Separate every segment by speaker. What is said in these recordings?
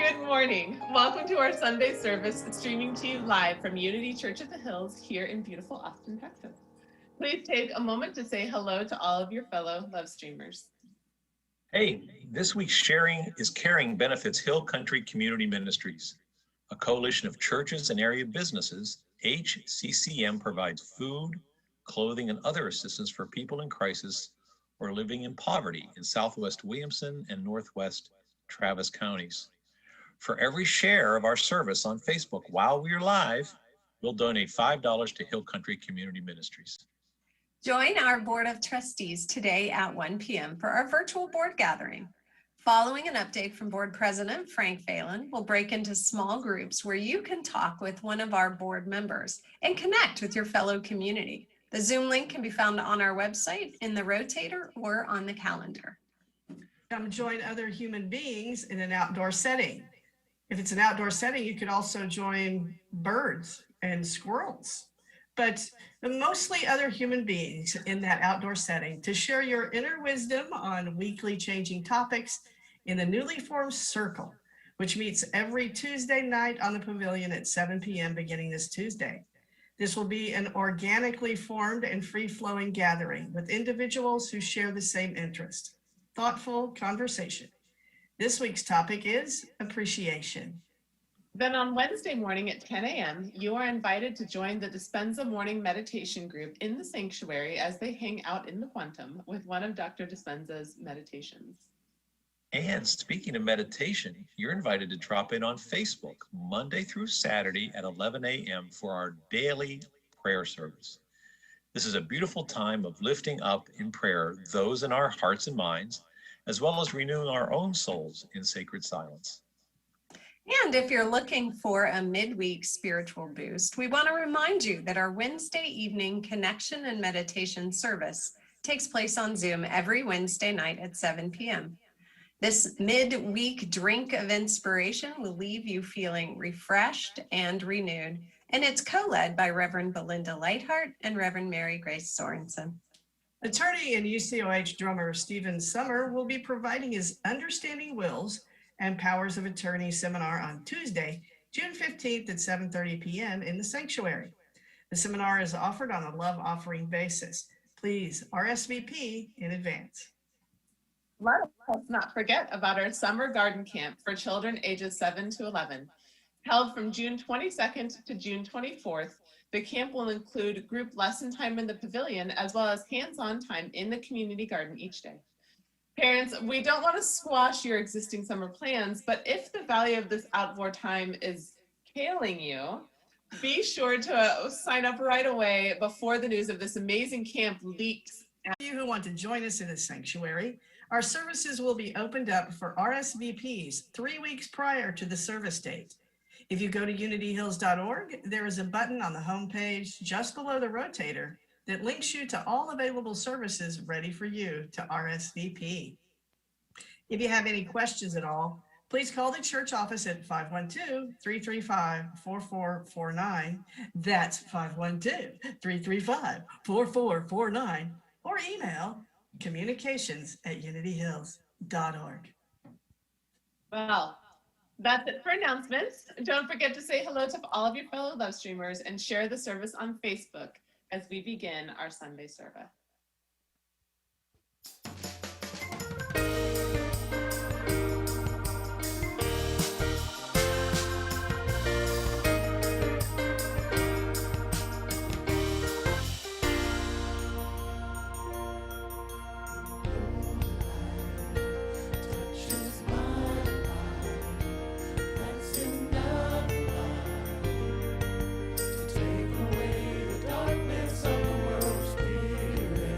Speaker 1: Good morning. Welcome to our Sunday service, streaming to you live from Unity Church of the Hills here in beautiful Austin, Texas. Please take a moment to say hello to all of your fellow love streamers.
Speaker 2: Hey, this week's Sharing is Caring benefits Hill Country Community Ministries, a coalition of churches and area businesses. HCCM provides food, clothing, and other assistance for people in crisis or living in poverty in Southwest Williamson and Northwest Travis counties. For every share of our service on Facebook while we're live, we'll donate $5 to Hill Country Community Ministries.
Speaker 3: Join our Board of Trustees today at 1 p.m. for our virtual board gathering. Following an update from Board President Frank Phelan, we'll break into small groups where you can talk with one of our board members and connect with your fellow community. The Zoom link can be found on our website, in the rotator, or on the calendar.
Speaker 4: Come join other human beings in an outdoor setting. If it's an outdoor setting, you could also join birds and squirrels, but mostly other human beings in that outdoor setting to share your inner wisdom on weekly changing topics in the newly formed circle, which meets every Tuesday night on the pavilion at 7 p.m. beginning this Tuesday. This will be an organically formed and free-flowing gathering with individuals who share the same interest. Thoughtful conversation. This week's topic is appreciation.
Speaker 1: Then on Wednesday morning at 10 a.m., you are invited to join the Dispenza Morning Meditation Group in the sanctuary as they hang out in the Quantum with one of Dr. Dispenza's meditations.
Speaker 2: And speaking of meditation, you're invited to drop in on Facebook Monday through Saturday at 11 a.m. for our daily prayer service. This is a beautiful time of lifting up in prayer those in our hearts and minds, as well as renewing our own souls in sacred silence.
Speaker 3: And if you're looking for a midweek spiritual boost, we want to remind you that our Wednesday evening connection and meditation service takes place on Zoom every Wednesday night at 7 p.m. This midweek drink of inspiration will leave you feeling refreshed and renewed, and it's co-led by Reverend Belinda Lightheart and Reverend Mary Grace Sorensen.
Speaker 4: Attorney and UCOH drummer Stephen Summer will be providing his Understanding Wills and Powers of Attorney seminar on Tuesday, June 15th at 7:30 p.m. in the sanctuary. The seminar is offered on a love offering basis. Please RSVP in advance.
Speaker 1: Let us not forget about our summer garden camp for children ages 7 to 11. Held from June 22nd to June 24th, the camp will include group lesson time in the pavilion as well as hands-on time in the community garden each day. Parents, we don't want to squash your existing summer plans, but if the value of this outdoor time is killing you, be sure to sign up right away before the news of this amazing camp leaks.
Speaker 4: For you who want to join us in the sanctuary, our services will be opened up for RSVPs 3 weeks prior to the service date. If you go to unityhills.org, there is a button on the homepage just below the rotator that links you to all available services ready for you to RSVP. If you have any questions at all, please call the church office at 512-335-4449. That's 512-335-4449, or email communications@unityhills.org.
Speaker 1: Well, that's it for announcements. Don't forget to say hello to all of your fellow love streamers and share the service on Facebook as we begin our Sunday service.
Speaker 5: Take away the darkness of the world's spirit.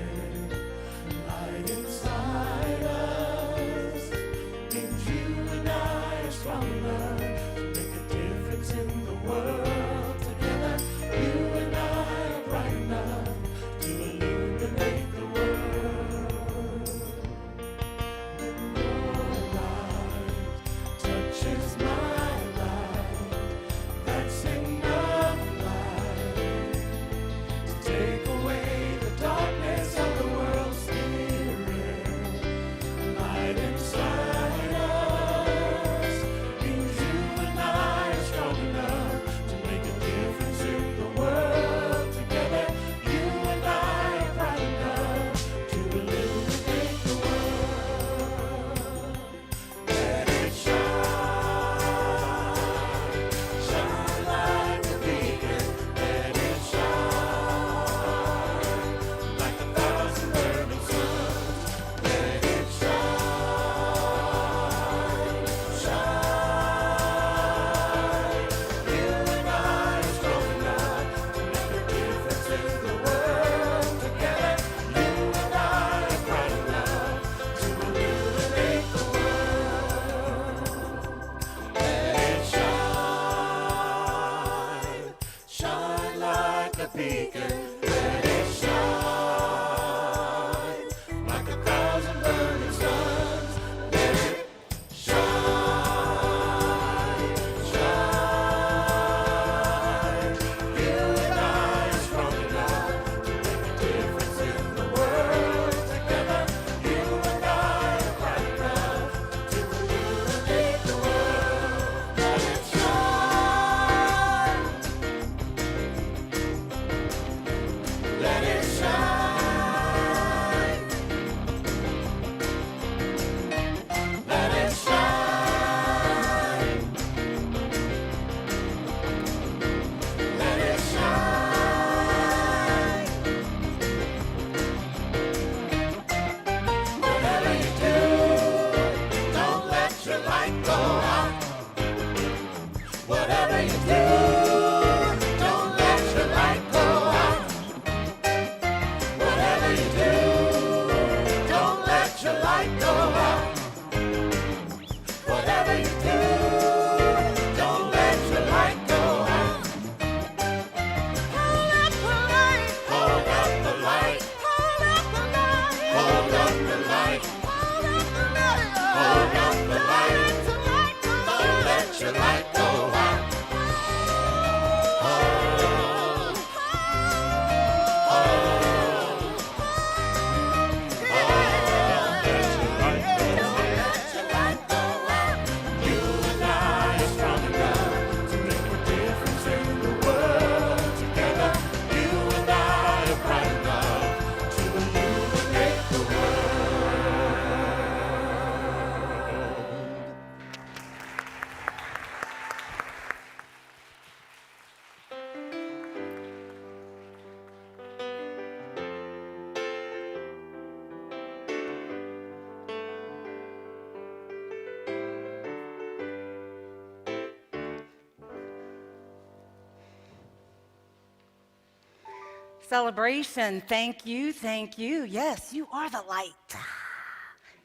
Speaker 5: celebration. Thank you, thank you. Yes, you are the light.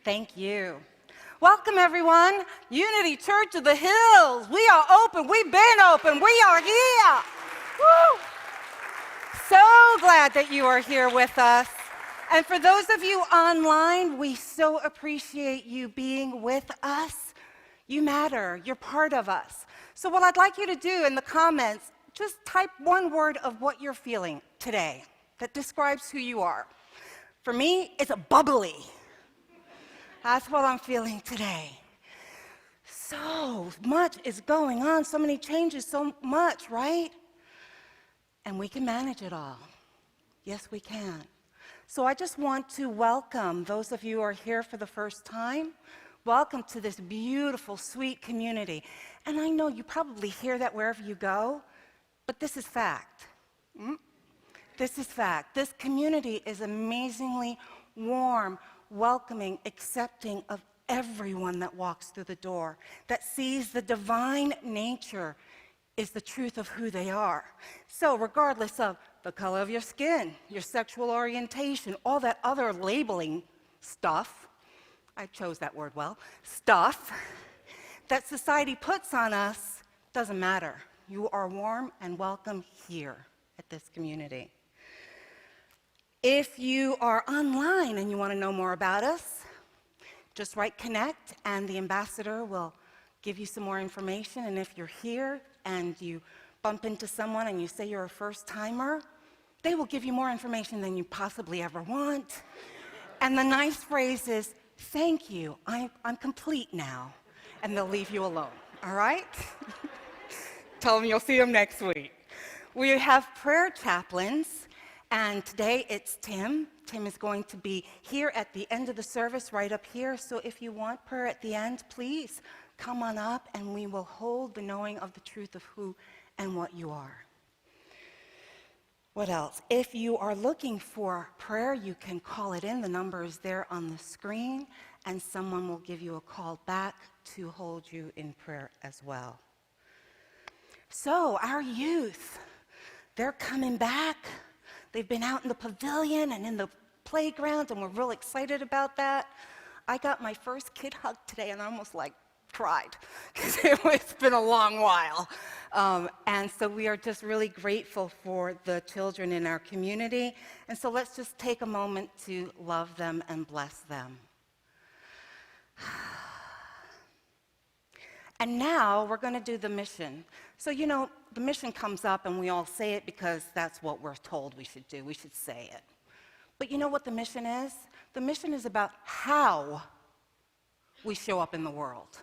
Speaker 5: Thank you. Welcome, everyone. Unity Church of the Hills. We are open. We've been open. We are here. Woo! So glad that you are here with us. And for those of you online, we so appreciate you being with us. You matter. You're part of us. So what I'd like you to do in the comments, just type one word of what you're feeling today that describes who you are. For me, it's a bubbly. That's what I'm feeling today. So much is going on, so many changes, so much, right? And we can manage it all. Yes, we can. So I just want to welcome those of you who are here for the first time. Welcome to this beautiful, sweet community. And I know you probably hear that wherever you go, but this is fact. This is fact. This community is amazingly warm, welcoming, accepting of everyone that walks through the door, that sees the divine nature is the truth of who they are. So regardless of the color of your skin, your sexual orientation, all that other labeling stuff, I chose that word well, stuff that society puts on us, doesn't matter. You are warm and welcome here at this community. If you are online and you want to know more about us, just write connect and the ambassador will give you some more information. And if you're here and you bump into someone and you say you're a first timer, they will give you more information than you possibly ever want. And the nice phrase is, thank you, I'm complete now. And they'll leave you alone, all right? Tell them you'll see them next week. We have prayer chaplains, and today it's Tim. Tim is going to be here at the end of the service, right up here. So if you want prayer at the end, please come on up and we will hold the knowing of the truth of who and what you are. What else? If you are looking for prayer, you can call it in. The number is there on the screen, and someone will give you a call back to hold you in prayer as well. So our youth, they're coming back. They've been out in the pavilion and in the playground, and we're real excited about that. I got my first kid hug today, and I almost cried because it's been a long while. And so we are just really grateful for the children in our community. And so let's just take a moment to love them and bless them. And now we're going to do the mission. So, you know, the mission comes up and we all say it because that's what we're told we should do. We should say it. But you know what the mission is? The mission is about how we show up in the world.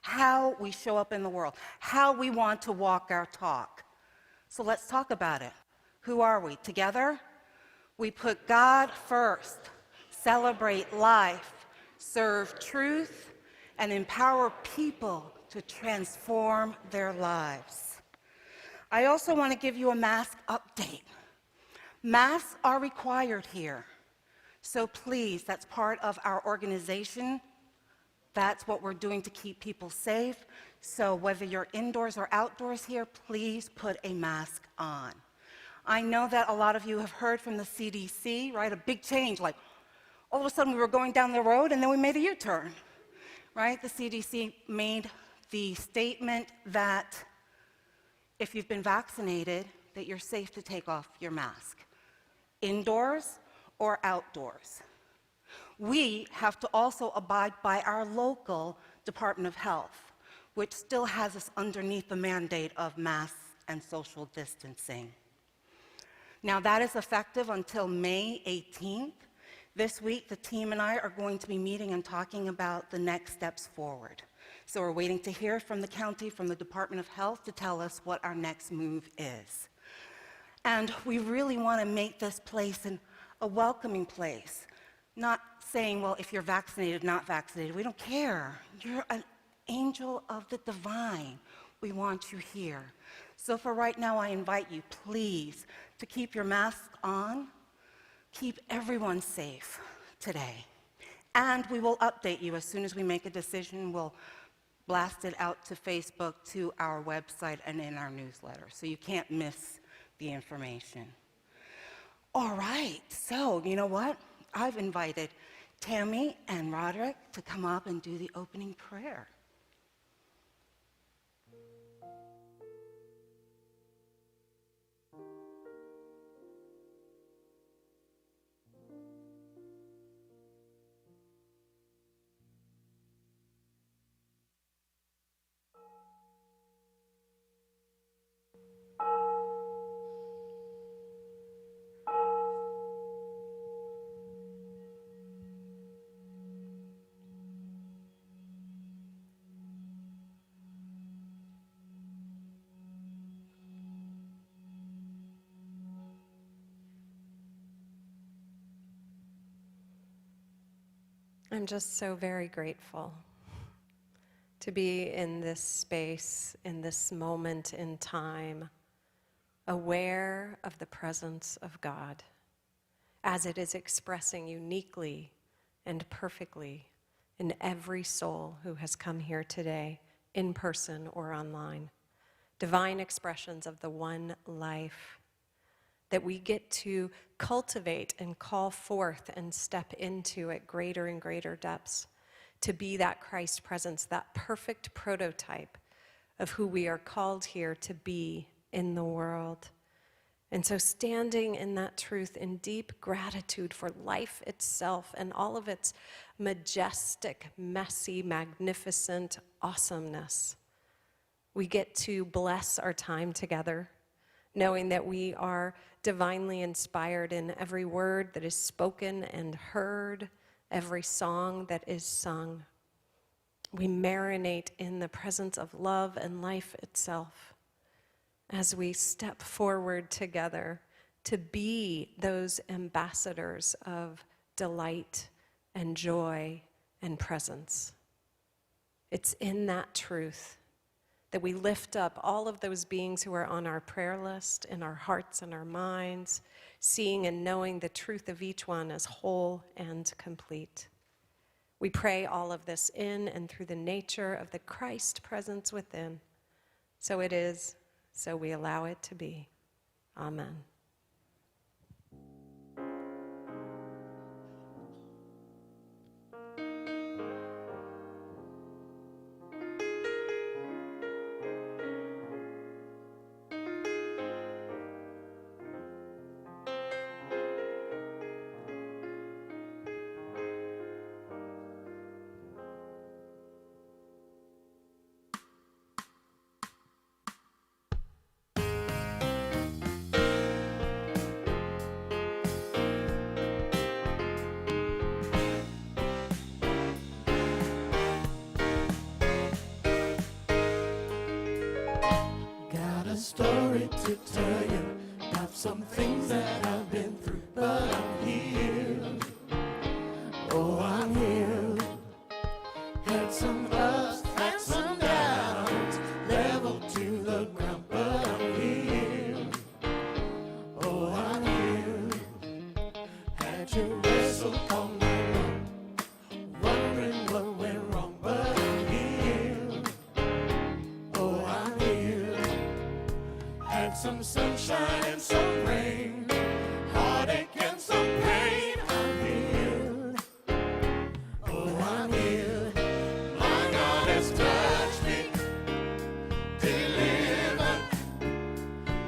Speaker 5: How we show up in the world. How we want to walk our talk. So let's talk about it. Who are we? Together? We put God first, celebrate life, serve truth, and empower people to transform their lives. I also want to give you a mask update. Masks are required here. So please, that's part of our organization. That's what we're doing to keep people safe. So whether you're indoors or outdoors here, please put a mask on. I know that a lot of you have heard from the CDC, right? A big change, like all of a sudden we were going down the road and then we made a U-turn, right? The CDC made the statement that if you've been vaccinated, that you're safe to take off your mask, indoors or outdoors. We have to also abide by our local Department of Health, which still has us underneath the mandate of masks and social distancing. Now that is effective until May 18th. This week, the team and I are going to be meeting and talking about the next steps forward. So we're waiting to hear from the county, from the Department of Health to tell us what our next move is. And we really want to make this place a welcoming place. Not saying, well, if you're vaccinated, not vaccinated, we don't care. You're an angel of the divine. We want you here. So for right now, I invite you, please, to keep your mask on, keep everyone safe today. And we will update you as soon as we make a decision. We'll blast it out to Facebook, to our website, and in our newsletter, so you can't miss the information. All right, so you know what? I've invited Tammy and Roderick to come up and do the opening prayer.
Speaker 3: I'm just so very grateful to be in this space, in this moment in time, aware of the presence of God as it is expressing uniquely and perfectly in every soul who has come here today, in person or online. Divine expressions of the one life that we get to cultivate and call forth and step into at greater and greater depths, to be that Christ presence, that perfect prototype of who we are called here to be in the world. And so standing in that truth in deep gratitude for life itself and all of its majestic, messy, magnificent awesomeness, we get to bless our time together, knowing that we are divinely inspired in every word that is spoken and heard, every song that is sung. We marinate in the presence of love and life itself as we step forward together to be those ambassadors of delight and joy and presence. It's in that truth that we lift up all of those beings who are on our prayer list, in our hearts and our minds, seeing and knowing the truth of each one as whole and complete. We pray all of this in and through the nature of the Christ presence within. So it is, so we allow it to be. Amen.
Speaker 6: Story to tell you about some things that I've been through, but I'm healed. Oh, I'm healed. Had some ups, had some downs, level to the ground, but I'm healed. Oh, I'm healed. Had to wrestle all night long, wondering what went wrong, but I'm healed. Oh, I'm healed. Had some sunshine and some rain, heartache and some pain. I'm healed. Oh, I'm healed. My God has touched me, delivered.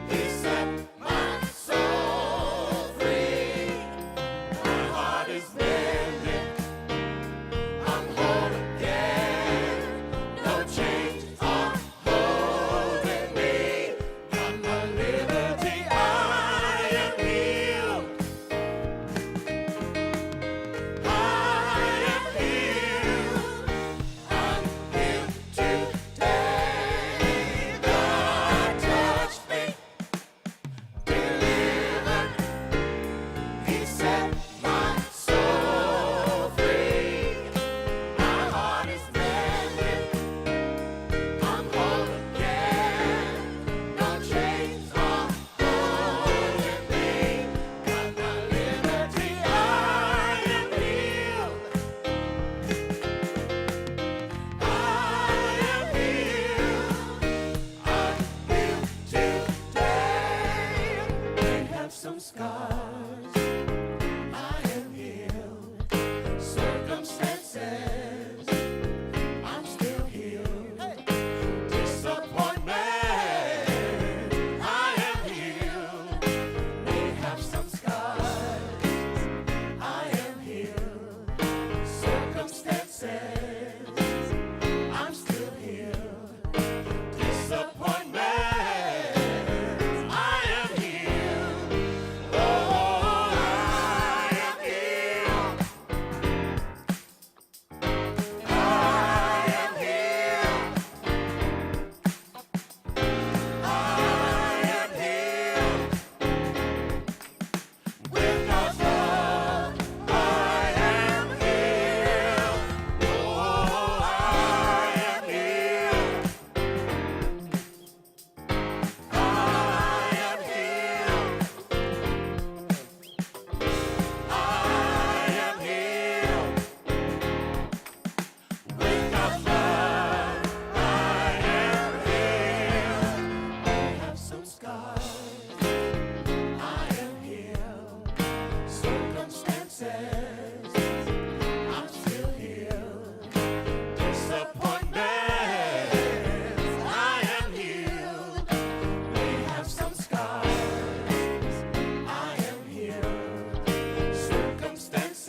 Speaker 6: He set my soul free. My heart is mended. I'm whole again. No chains are holding me. Got my liberty. I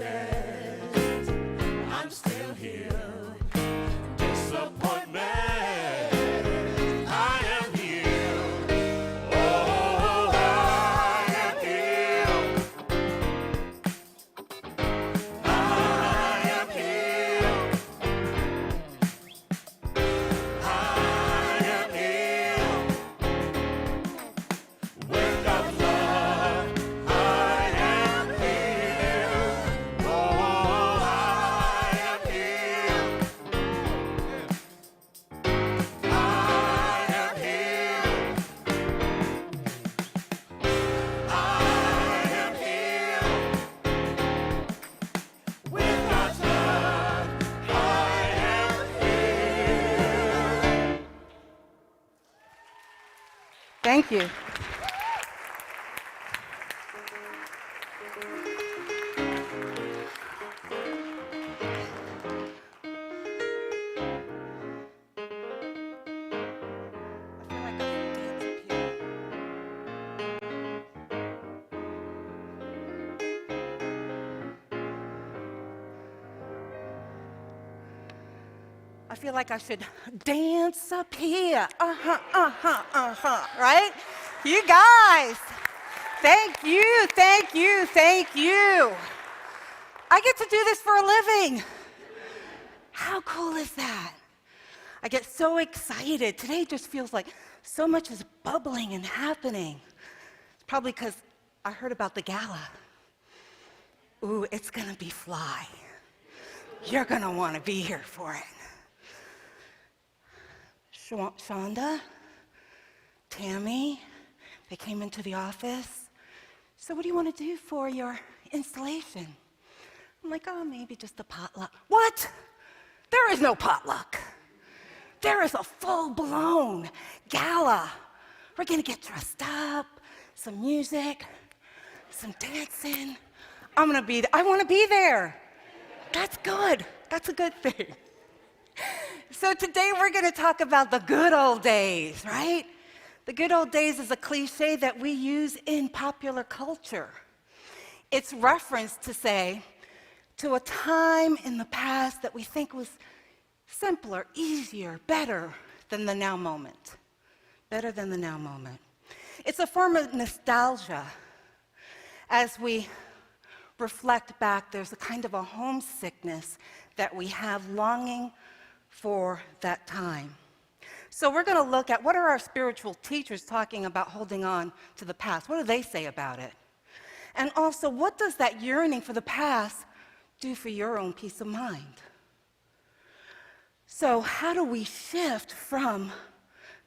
Speaker 6: says I'm still here. Disappointment, I am healed. Oh, I am healed. I am healed. I am healed. With God's love, I am healed. Oh, I am healed. I am healed. I am healed. With God's love, I am healed.
Speaker 5: Thank you. I feel like I should dance up here. Right? You guys, thank you, thank you, thank you. I get to do this for a living. How cool is that? I get so excited. Today just feels like so much is bubbling and happening. It's probably because I heard about the gala. Ooh, it's gonna be fly. You're gonna wanna be here for it. Shonda, Tammy, they came into the office. So what do you want to do for your installation? I'm like, oh, maybe just a potluck. What? There is no potluck. There is a full-blown gala. We're gonna get dressed up, some music, some dancing. I want to be there. That's good. That's a good thing. So today we're going to talk about the good old days, right? The good old days is a cliche that we use in popular culture. It's reference to say to a time in the past that we think was simpler, easier, better than the now moment. Better than the now moment. It's a form of nostalgia. As we reflect back, there's a kind of a homesickness that we have, longing for that time. So we're going to look at what are our spiritual teachers talking about holding on to the past? What do they say about it? And also, what does that yearning for the past do for your own peace of mind? So how do we shift from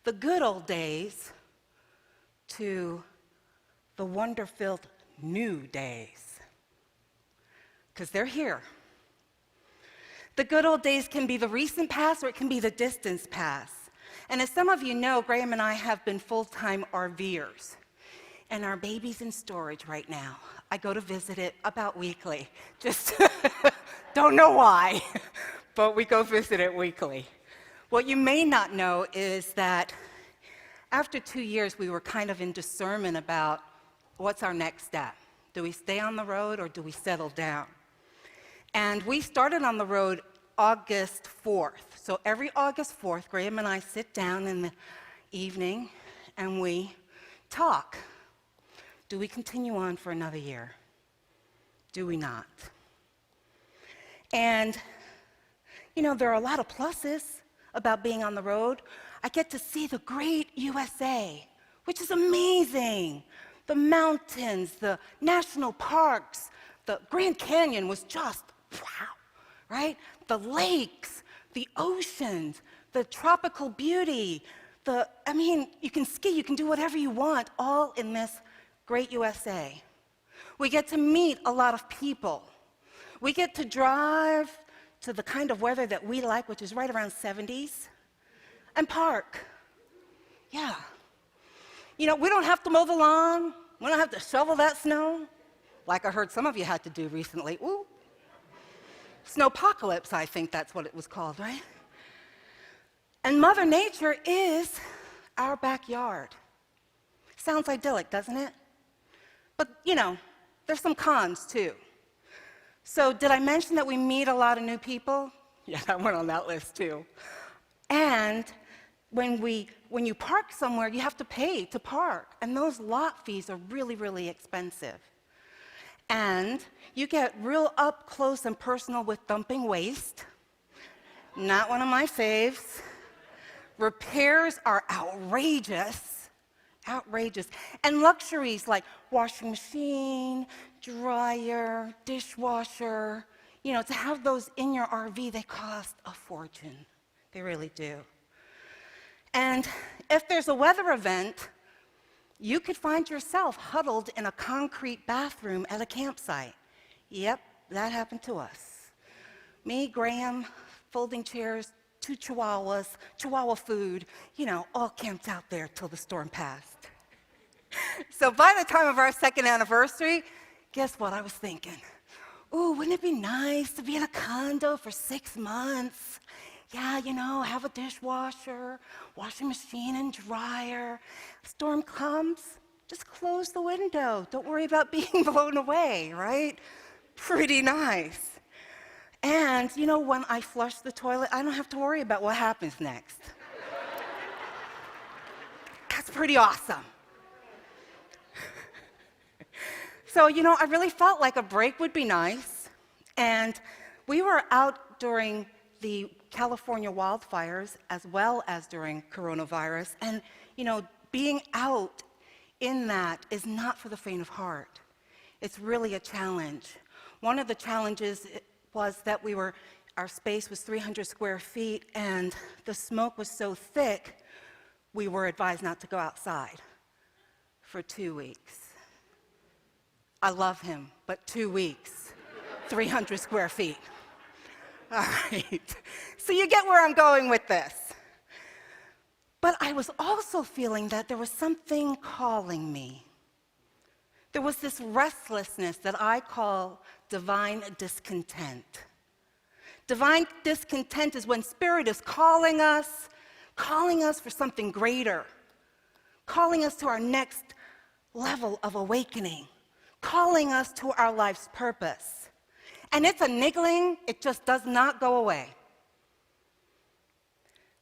Speaker 5: the good old days to the wonder-filled new days? Because they're here. The good old days can be the recent past or it can be the distant past. And as some of you know, Graham and I have been full-time RVers. And our baby's in storage right now. I go to visit it about weekly. Just don't know why, but we go visit it weekly. What you may not know is that after 2 years, we were kind of in discernment about what's our next step. Do we stay on the road or do we settle down? And we started on the road August 4th. So every August 4th, Graham and I sit down in the evening and we talk. Do we continue on for another year? Do we not? And, you know, there are a lot of pluses about being on the road. I get to see the great USA, which is amazing. The mountains, the national parks, the Grand Canyon was just wow, right? The lakes, the oceans, the tropical beauty, you can ski, you can do whatever you want, all in this great USA. We get to meet a lot of people. We get to drive to the kind of weather that we like, which is right around 70s, and park. Yeah. You know, we don't have to mow the lawn. We don't have to shovel that snow, like I heard some of you had to do recently. Ooh. Snowpocalypse, I think that's what it was called, right? And Mother Nature is our backyard. Sounds idyllic, doesn't it? But, you know, there's some cons, too. So did I mention that we meet a lot of new people? Yeah, that went on that list too. And when you park somewhere, you have to pay to park. And those lot fees are really, really expensive. And you get real up close and personal with dumping waste. Not one of my faves. Repairs are outrageous. Outrageous. And luxuries like washing machine, dryer, dishwasher, to have those in your RV, they cost a fortune. They really do. And if there's a weather event, you could find yourself huddled in a concrete bathroom at a campsite. Yep, that happened to us. Me, Graham, folding chairs, 2 chihuahuas, chihuahua food, all camped out there till the storm passed. So by the time of our 2nd anniversary, guess what I was thinking? Ooh, wouldn't it be nice to be in a condo for 6 months? Yeah, have a dishwasher, washing machine and dryer. Storm comes, just close the window. Don't worry about being blown away, right? Pretty nice. And when I flush the toilet, I don't have to worry about what happens next. That's pretty awesome. So, I really felt like a break would be nice. And we were out during the California wildfires as well as during coronavirus. And, being out in that is not for the faint of heart. It's really a challenge. One of the challenges was that our space was 300 square feet, and the smoke was so thick, we were advised not to go outside for 2 weeks. I love him, but 2 weeks, 300 square feet. All right, so you get where I'm going with this. But I was also feeling that there was something calling me. There was this restlessness that I call divine discontent. Divine discontent is when Spirit is calling us for something greater, calling us to our next level of awakening, calling us to our life's purpose. And it's a niggling, it just does not go away.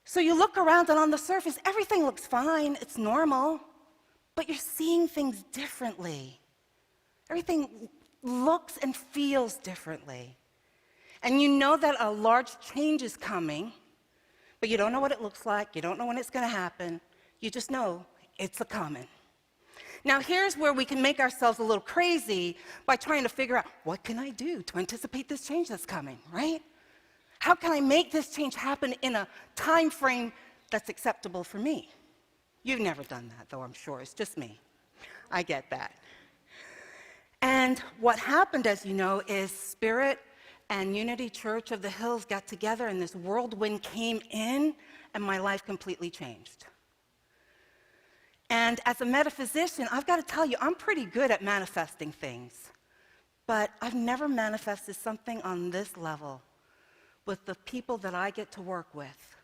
Speaker 5: So you look around and on the surface, everything looks fine, it's normal, but you're seeing things differently. Everything looks and feels differently. And you know that a large change is coming, but you don't know what it looks like, you don't know when it's going to happen, you just know it's a coming. Now here's where we can make ourselves a little crazy by trying to figure out, what can I do to anticipate this change that's coming, right? How can I make this change happen in a time frame that's acceptable for me? You've never done that, though, I'm sure. It's just me. I get that. And what happened, as you know, is Spirit and Unity Church of the Hills got together, and this whirlwind came in, and my life completely changed. And as a metaphysician, I've got to tell you, I'm pretty good at manifesting things. But I've never manifested something on this level with the people that I get to work with,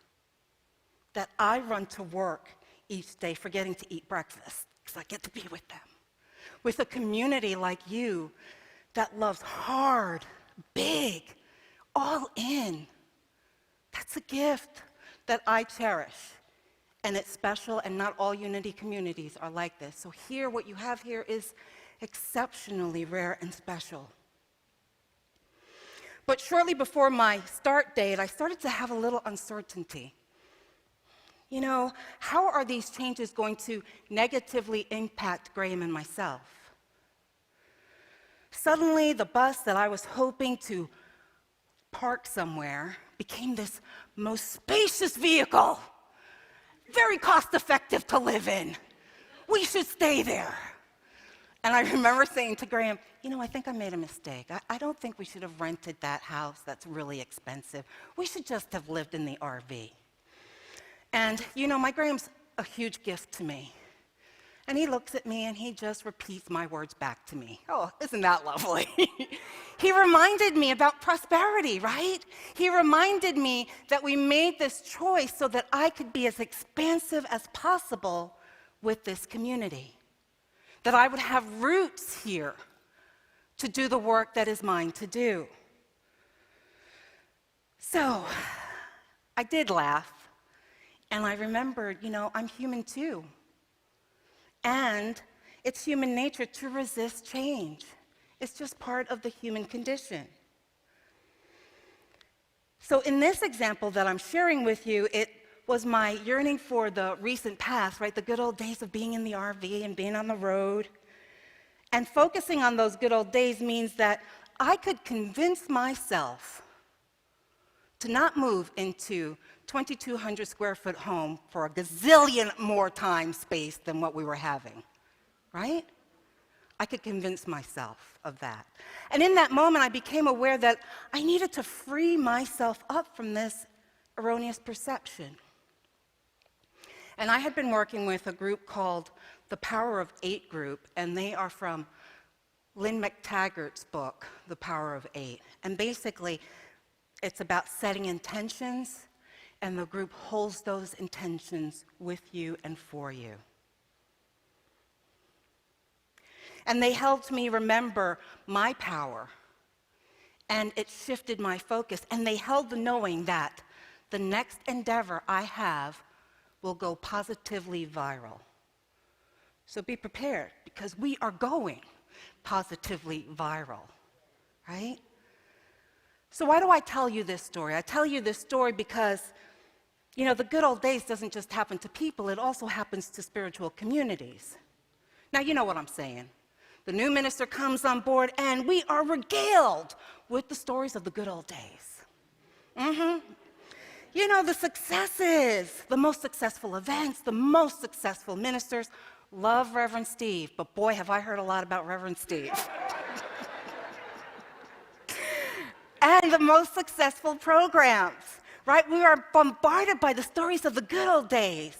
Speaker 5: that I run to work each day forgetting to eat breakfast because I get to be with them, with a community like you that loves hard, big, all in. That's a gift that I cherish, and it's special, and not all Unity communities are like this. So here, what you have here is exceptionally rare and special. But shortly before my start date, I started to have a little uncertainty. How are these changes going to negatively impact Graham and myself? Suddenly, the bus that I was hoping to park somewhere became this most spacious vehicle, very cost-effective to live in. We should stay there. And I remember saying to Graham, I think I made a mistake. I don't think we should have rented that house that's really expensive. We should just have lived in the RV. And, my Graham's a huge gift to me. And he looks at me and he just repeats my words back to me. Oh, isn't that lovely? He reminded me about prosperity, right? He reminded me that we made this choice so that I could be as expansive as possible with this community, that I would have roots here to do the work that is mine to do. So I did laugh, and I remembered, I'm human too. And it's human nature to resist change. It's just part of the human condition. So in this example that I'm sharing with you, it was my yearning for the recent past, right? The good old days of being in the RV and being on the road. And focusing on those good old days means that I could convince myself to not move into 2,200 square foot home for a gazillion more time space than what we were having, right? I could convince myself of that. And in that moment, I became aware that I needed to free myself up from this erroneous perception. And I had been working with a group called the Power of Eight group, and they are from Lynn McTaggart's book, The Power of Eight. And basically, it's about setting intentions, and the group holds those intentions with you and for you. And they helped me remember my power, and it shifted my focus. And they held the knowing that the next endeavor I have will go positively viral. So be prepared, because we are going positively viral, right? So why do I tell you this story? I tell you this story because, the good old days doesn't just happen to people, it also happens to spiritual communities. Now, you know what I'm saying. The new minister comes on board, and we are regaled with the stories of the good old days. The successes, the most successful events, the most successful ministers. Love Reverend Steve, but boy, have I heard a lot about Reverend Steve. And the most successful programs, right? We are bombarded by the stories of the good old days.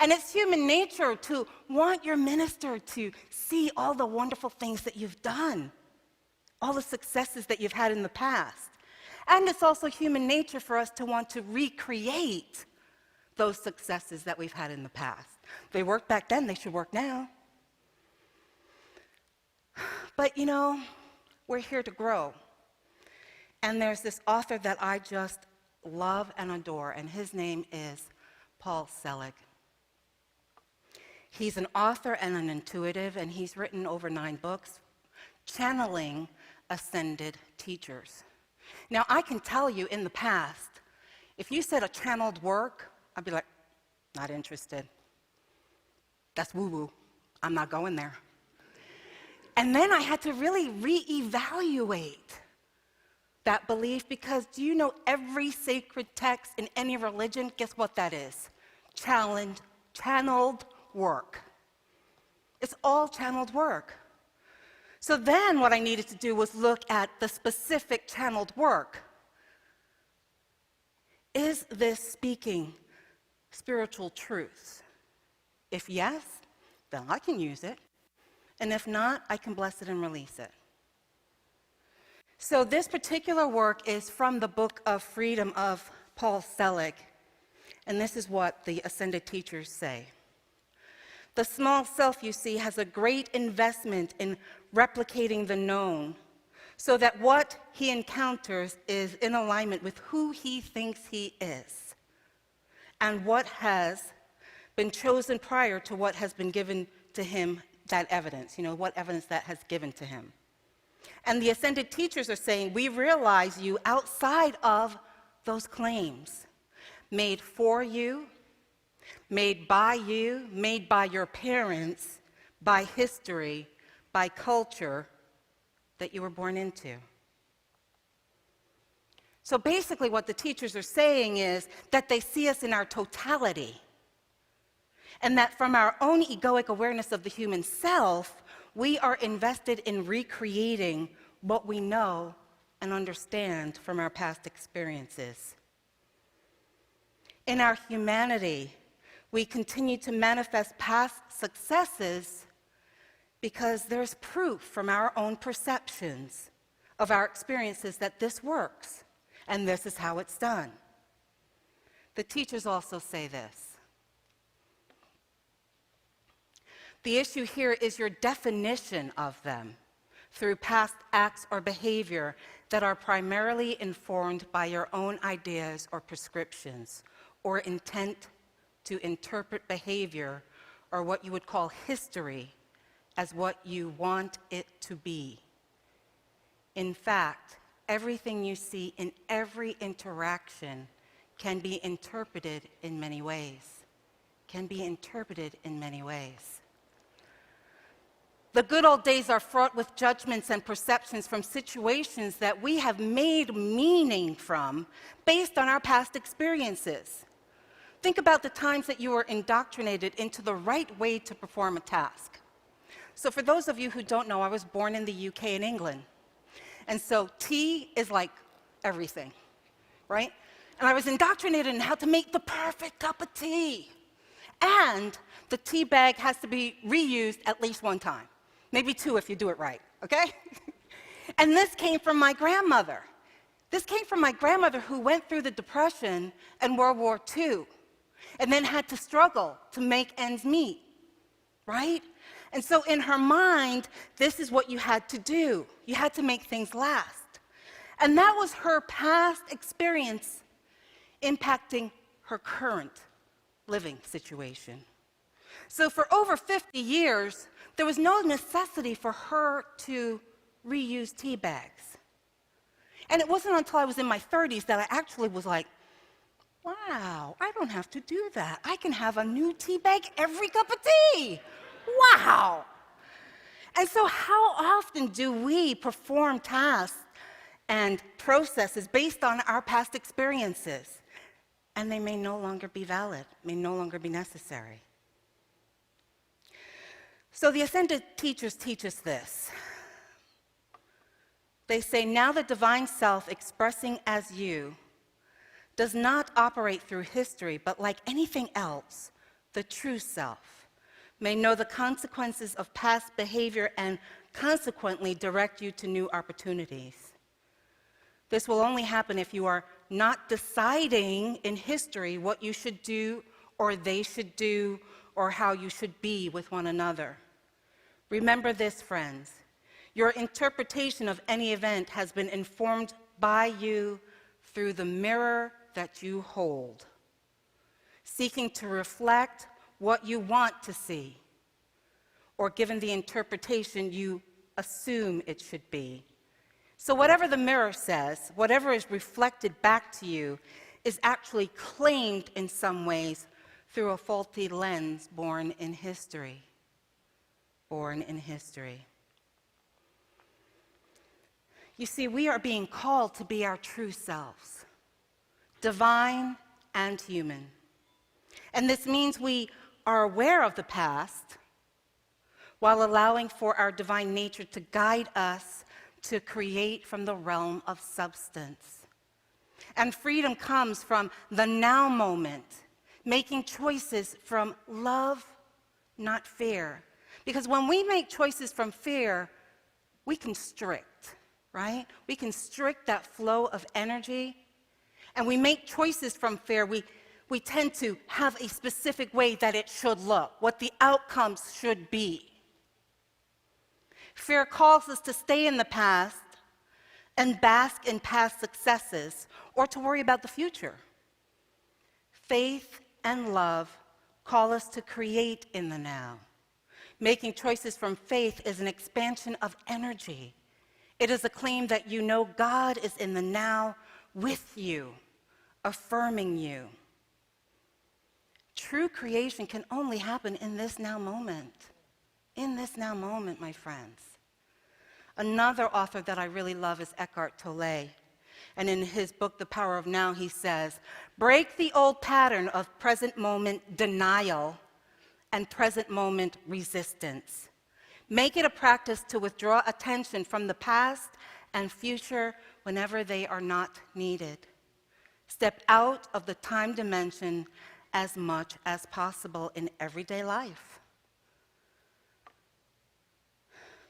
Speaker 5: And it's human nature to want your minister to see all the wonderful things that you've done, all the successes that you've had in the past. And it's also human nature for us to want to recreate those successes that we've had in the past. They worked back then, they should work now. But we're here to grow. And there's this author that I just love and adore, and his name is Paul Selig. He's an author and an intuitive, and he's written over 9 books channeling ascended teachers. Now, I can tell you in the past, if you said a channeled work, I'd be like, not interested. That's woo-woo. I'm not going there. And then I had to really reevaluate that belief, because do you know every sacred text in any religion, guess what that is? Channeled work. It's all channeled work. So then what I needed to do was look at the specific channeled work. Is this speaking spiritual truths? If yes, then I can use it. And if not, I can bless it and release it. So this particular work is from the Book of Freedom of Paul Selig. And this is what the ascended teachers say. The small self, you see, has a great investment in replicating the known, so that what he encounters is in alignment with who he thinks he is, and what has been chosen prior to what has been given to him, that evidence, what evidence that has given to him. And the ascended teachers are saying, we realize you outside of those claims, made for you, made by you, made by your parents, by history, by culture that you were born into. So basically what the teachers are saying is that they see us in our totality, and that from our own egoic awareness of the human self, we are invested in recreating what we know and understand from our past experiences. In our humanity, we continue to manifest past successes because there's proof from our own perceptions of our experiences that this works, and this is how it's done. The teachers also say this. The issue here is your definition of them. through past acts or behavior that are primarily informed by your own ideas or prescriptions, or intent to interpret behavior, or what you would call history, as what you want it to be. In fact, everything you see in every interaction can be interpreted in many ways. Can be interpreted in many ways. The good old days are fraught with judgments and perceptions from situations that we have made meaning from based on our past experiences. Think about the times that you were indoctrinated into the right way to perform a task. So for those of you who don't know, I was born in the UK in England. And so tea is like everything, right? And I was indoctrinated in how to make the perfect cup of tea. And the tea bag has to be reused at least one time. Maybe two if you do it right, okay? And this came from my grandmother. This came from my grandmother who went through the Depression and World War II and then had to struggle to make ends meet, right? And so in her mind, this is what you had to do. You had to make things last. And that was her past experience impacting her current living situation. So for over 50 years, there was no necessity for her to reuse tea bags. And it wasn't until I was in my 30s that I actually was like, wow, I don't have to do that. I can have a new tea bag every cup of tea. Wow. And so how often do we perform tasks and processes based on our past experiences? And they may no longer be valid, may no longer be necessary. So the ascended teachers teach us this. They say, now the divine self expressing as you does not operate through history, but like anything else, the true self may know the consequences of past behavior and consequently direct you to new opportunities. This will only happen if you are not deciding in history what you should do or they should do or how you should be with one another. Remember this, friends. Your interpretation of any event has been informed by you through the mirror that you hold, seeking to reflect what you want to see, or given the interpretation you assume it should be. So whatever the mirror says, whatever is reflected back to you, is actually claimed in some ways through a faulty lens born in history. Born in history. You see, we are being called to be our true selves, divine and human. And this means we are aware of the past while allowing for our divine nature to guide us to create from the realm of substance. And freedom comes from the now moment, making choices from love, not fear. Because when we make choices from fear, we constrict, right? We constrict that flow of energy. And we make choices from fear. We tend to have a specific way that it should look, what the outcomes should be. Fear calls us to stay in the past and bask in past successes or to worry about the future. Faith and love call us to create in the now. Making choices from faith is an expansion of energy. It is a claim that you know God is in the now with you, affirming you. True creation can only happen in this now moment. In this now moment, my friends. Another author that I really love is Eckhart Tolle. And in his book, The Power of Now, he says, break the old pattern of present moment denial and present moment resistance. Make it a practice to withdraw attention from the past and future whenever they are not needed. Step out of the time dimension as much as possible in everyday life.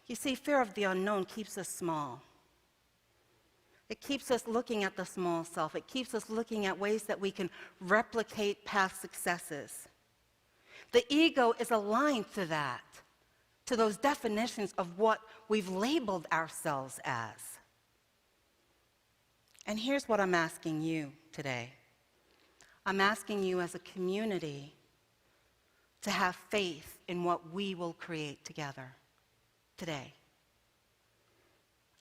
Speaker 5: You see, fear of the unknown keeps us small. It keeps us looking at the small self. It keeps us looking at ways that we can replicate past successes. The ego is aligned to that, to those definitions of what we've labeled ourselves as. And here's what I'm asking you today. I'm asking you as a community to have faith in what we will create together today.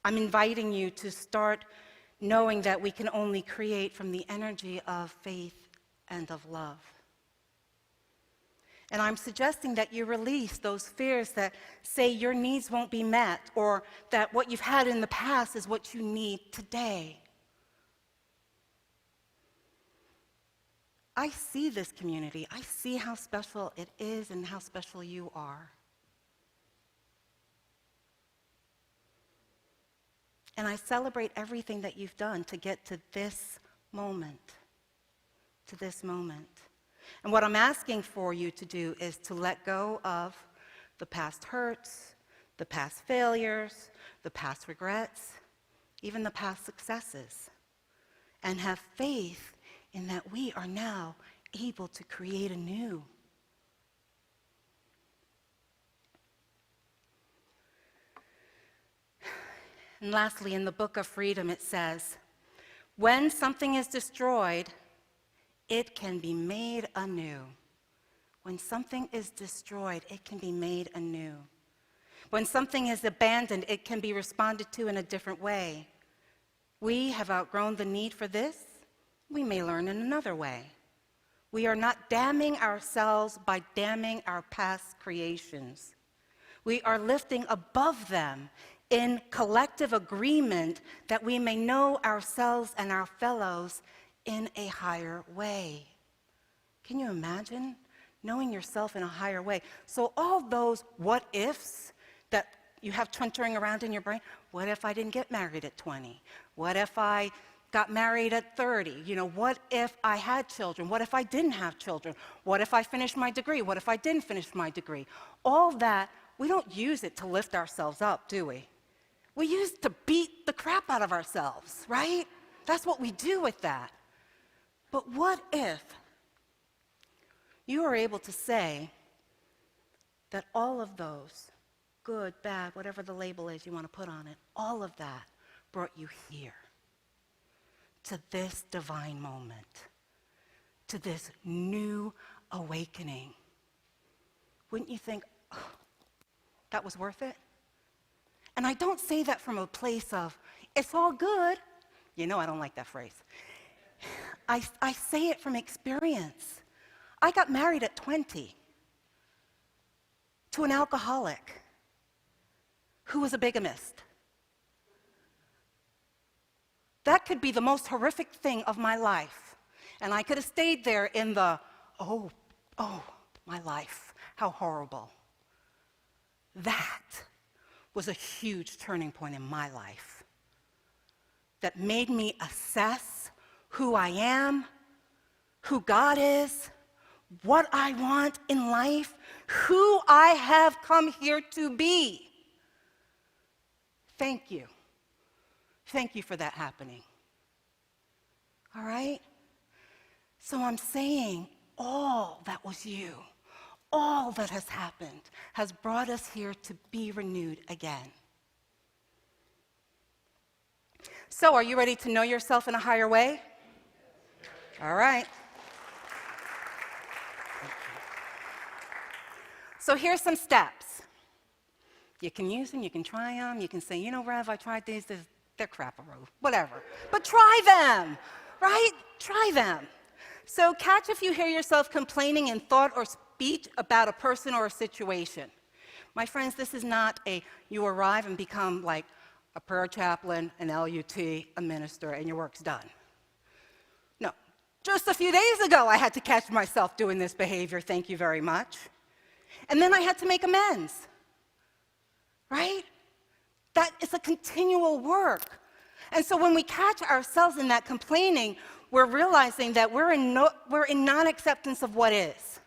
Speaker 5: I'm inviting you to start knowing that we can only create from the energy of faith and of love. And I'm suggesting that you release those fears that say your needs won't be met, or that what you've had in the past is what you need today. I see this community. I see how special it is and how special you are. And I celebrate everything that you've done to get to this moment, And what I'm asking for you to do is to let go of the past hurts, the past failures, the past regrets, even the past successes, and have faith in that we are now able to create anew. And lastly, in the Book of Freedom, it says, when something is destroyed, it can be made anew. When something is destroyed, it can be made anew. When something is abandoned, it can be responded to in a different way. We have outgrown the need for this. We may learn in another way. We are not damning ourselves by damning our past creations. We are lifting above them in collective agreement that we may know ourselves and our fellows in a higher way. Can you imagine knowing yourself in a higher way? So all those what ifs that you have twittering around in your brain, what if I didn't get married at 20? What if I got married at 30? What if I had children? What if I didn't have children? What if I finished my degree? What if I didn't finish my degree? All that, we don't use it to lift ourselves up, do we? We use it to beat the crap out of ourselves, right? That's what we do with that. But what if you are able to say that all of those, good, bad, whatever the label is you want to put on it, all of that brought you here, to this divine moment, to this new awakening? Wouldn't you think, oh, that was worth it? And I don't say that from a place of, it's all good. I don't like that phrase. I say it from experience. I got married at 20 to an alcoholic who was a bigamist. That could be the most horrific thing of my life. And I could have stayed there in the, oh, my life, how horrible. That was a huge turning point in my life that made me assess who I am, who God is, what I want in life, who I have come here to be. Thank you. Thank you for that happening. All right? So I'm saying all that was you, all that has happened, has brought us here to be renewed again. So are you ready to know yourself in a higher way? All right. So here's some steps. You can use them, you can try them, you can say, Rev, I tried these, they're crap-a-roo, whatever. But try them, right? Try them. So catch if you hear yourself complaining in thought or speech about a person or a situation. My friends, this is not you arrive and become like a prayer chaplain, an LUT, a minister, and your work's done. No. Just a few days ago, I had to catch myself doing this behavior, thank you very much. And then I had to make amends, right? That is a continual work. And so when we catch ourselves in that complaining, we're realizing that we're in non-acceptance of what is.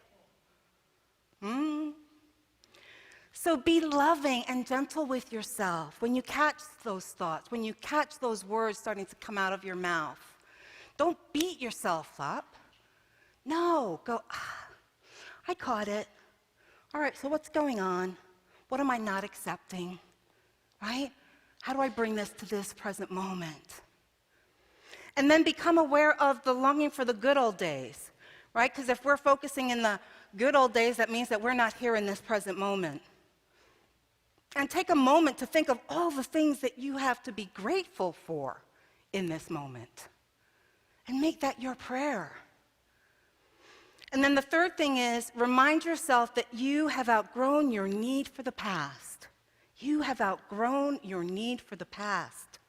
Speaker 5: So be loving and gentle with yourself when you catch those thoughts, when you catch those words starting to come out of your mouth. Don't beat yourself up. No, go, I caught it. All right, so what's going on? What am I not accepting, right? How do I bring this to this present moment? And then become aware of the longing for the good old days, right? Because if we're focusing in the good old days, that means that we're not here in this present moment. And take a moment to think of all the things that you have to be grateful for in this moment. And make that your prayer. And then the third thing is, remind yourself that you have outgrown your need for the past. You have outgrown your need for the past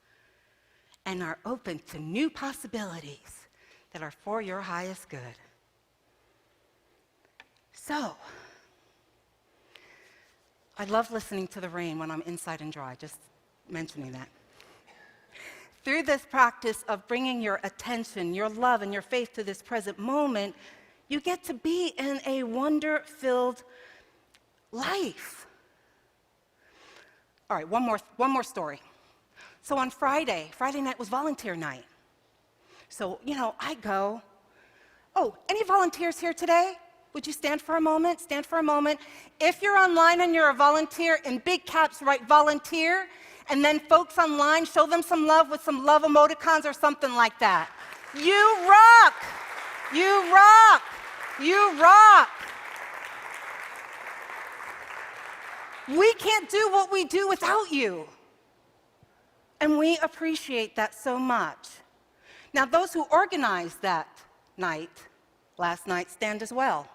Speaker 5: and are open to new possibilities that are for your highest good. So, I love listening to the rain when I'm inside and dry, just mentioning that. Through this practice of bringing your attention, your love, and your faith to this present moment, you get to be in a wonder-filled life. All right, one more story. So on Friday night was volunteer night. So, I go. Oh, any volunteers here today? Would you stand for a moment? Stand for a moment. If you're online and you're a volunteer, in big caps, write volunteer. And then folks online, show them some love with some love emoticons or something like that. You rock! You rock! You rock! We can't do what we do without you. And we appreciate that so much. Now, those who organized that night, last night, stand as well.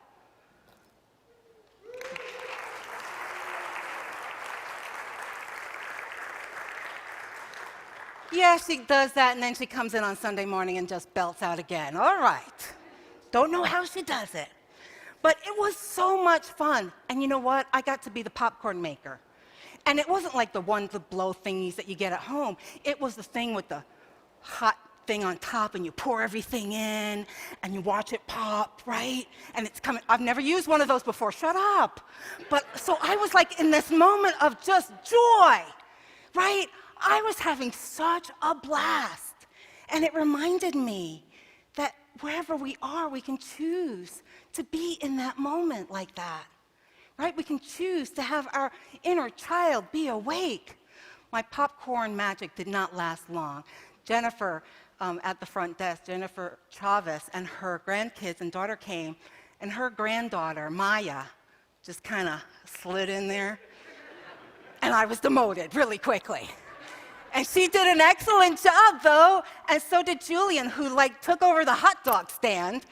Speaker 5: Yeah, she does that, and then she comes in on Sunday morning and just belts out again. All right. Don't know how she does it. But it was so much fun. And you know what? I got to be the popcorn maker. And it wasn't like the blow thingies that you get at home. It was the thing with the hot thing on top, and you pour everything in, and you watch it pop, right? And it's coming. I've never used one of those before. Shut up. But so I was like in this moment of just joy, right? I was having such a blast. And it reminded me that wherever we are, we can choose to be in that moment like that, right? We can choose to have our inner child be awake. My popcorn magic did not last long. Jennifer, at the front desk, Jennifer Chavez, and her grandkids and daughter came, and her granddaughter, Maya, just kind of slid in there. And I was demoted really quickly. And she did an excellent job, though, and so did Julian, who took over the hot dog stand.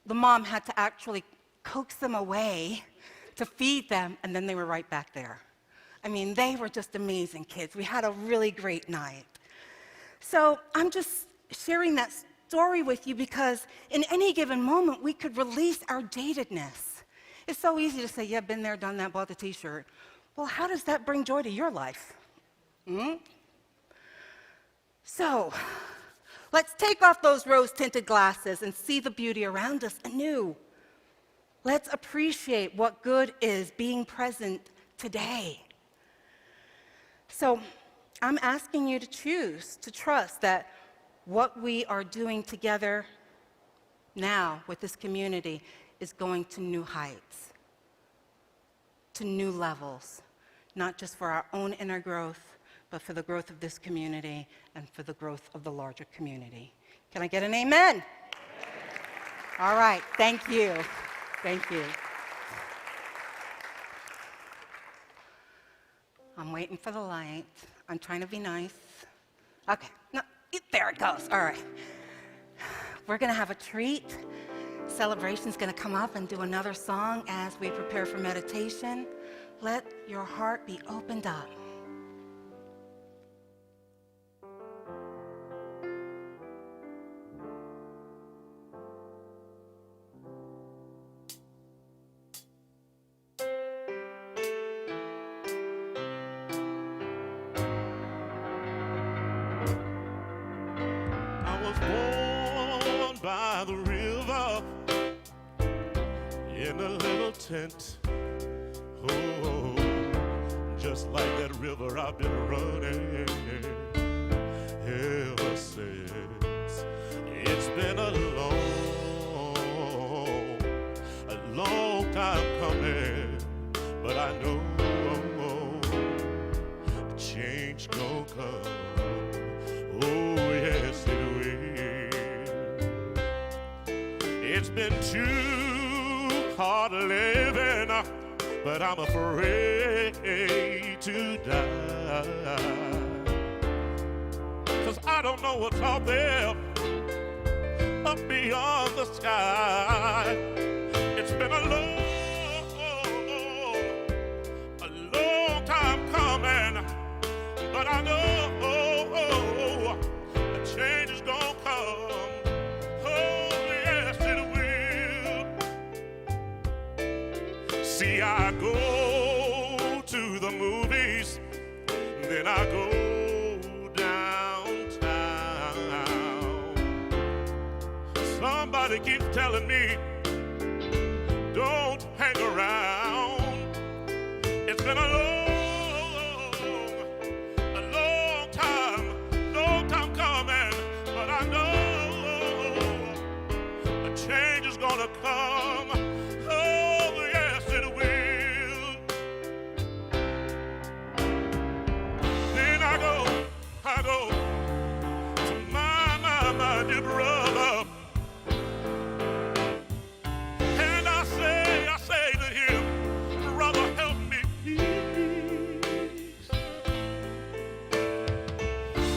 Speaker 5: The mom had to actually coax them away to feed them, and then they were right back there. I mean, they were just amazing kids. We had a really great night. So I'm just sharing that story with you because in any given moment, we could release our jadedness. It's so easy to say, yeah, been there, done that, bought the t-shirt. Well, how does that bring joy to your life? So, let's take off those rose-tinted glasses and see the beauty around us anew. Let's appreciate what good is being present today. So, I'm asking you to choose to trust that what we are doing together now with this community is going to new heights, to new levels, not just for our own inner growth, but for the growth of this community and for the growth of the larger community. Can I get an amen? All right, thank you. Thank you. I'm waiting for the light. I'm trying to be nice. Okay, no, there it goes. All right. We're gonna have a treat. Celebration's gonna come up and do another song as we prepare for meditation. Let your heart be opened up.
Speaker 6: I was born by the river in a little tent. Oh, just like that river I've been running ever since. It's been a long time coming, but I know It's been too hard living, but I'm afraid to die. 'Cause I don't know what's out there up beyond the sky. It's been a long time coming, but I know a change is gonna come. Oh, yes, it will. See, I go to the movies, then I go downtown. Somebody keeps telling me, don't hang around. It's been a long time coming, but I know a change is gonna come. Oh, yes, it will. Then I go to my dear brother, and I say to him, brother, help me, please.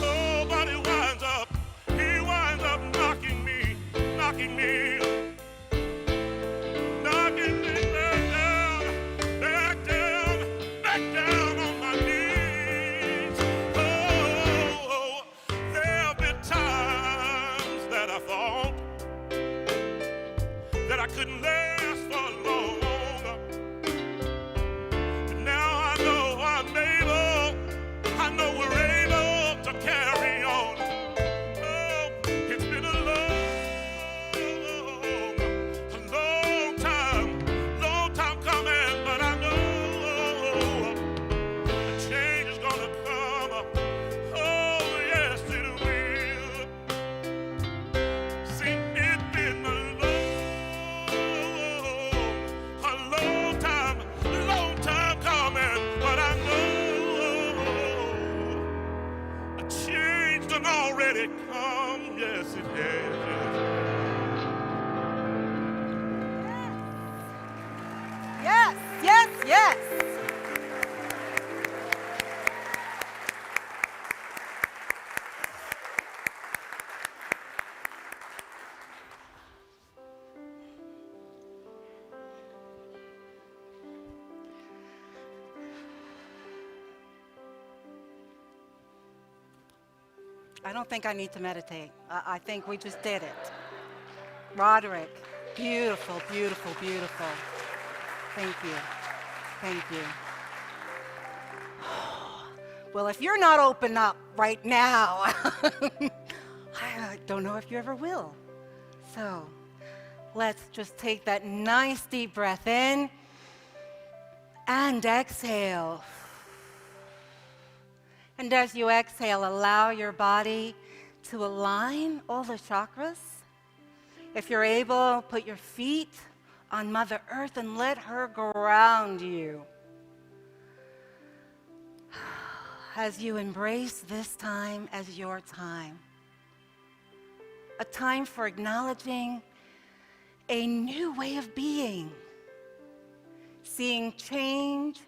Speaker 6: Oh, but he winds up knocking me back down on my knees. Oh, there'll be times that I thought that I couldn't last for long. But now I know we're able to carry on. Oh, it's been a long time coming, but I know a change is gonna come. Oh, yes, it will. See, it's been a long time coming, but I know a change done already come. Yes, it has.
Speaker 5: Yes, yes, yes. I don't think I need to meditate. I think we just did it. Roderick, beautiful, beautiful, beautiful. Thank you. Thank you. Well, if you're not open up right now, I don't know if you ever will. So let's just take that nice deep breath in and exhale. And as you exhale, allow your body to align all the chakras. If you're able, put your feet on Mother Earth and let her ground you. As you embrace this time as your time. A time for acknowledging a new way of being. Seeing change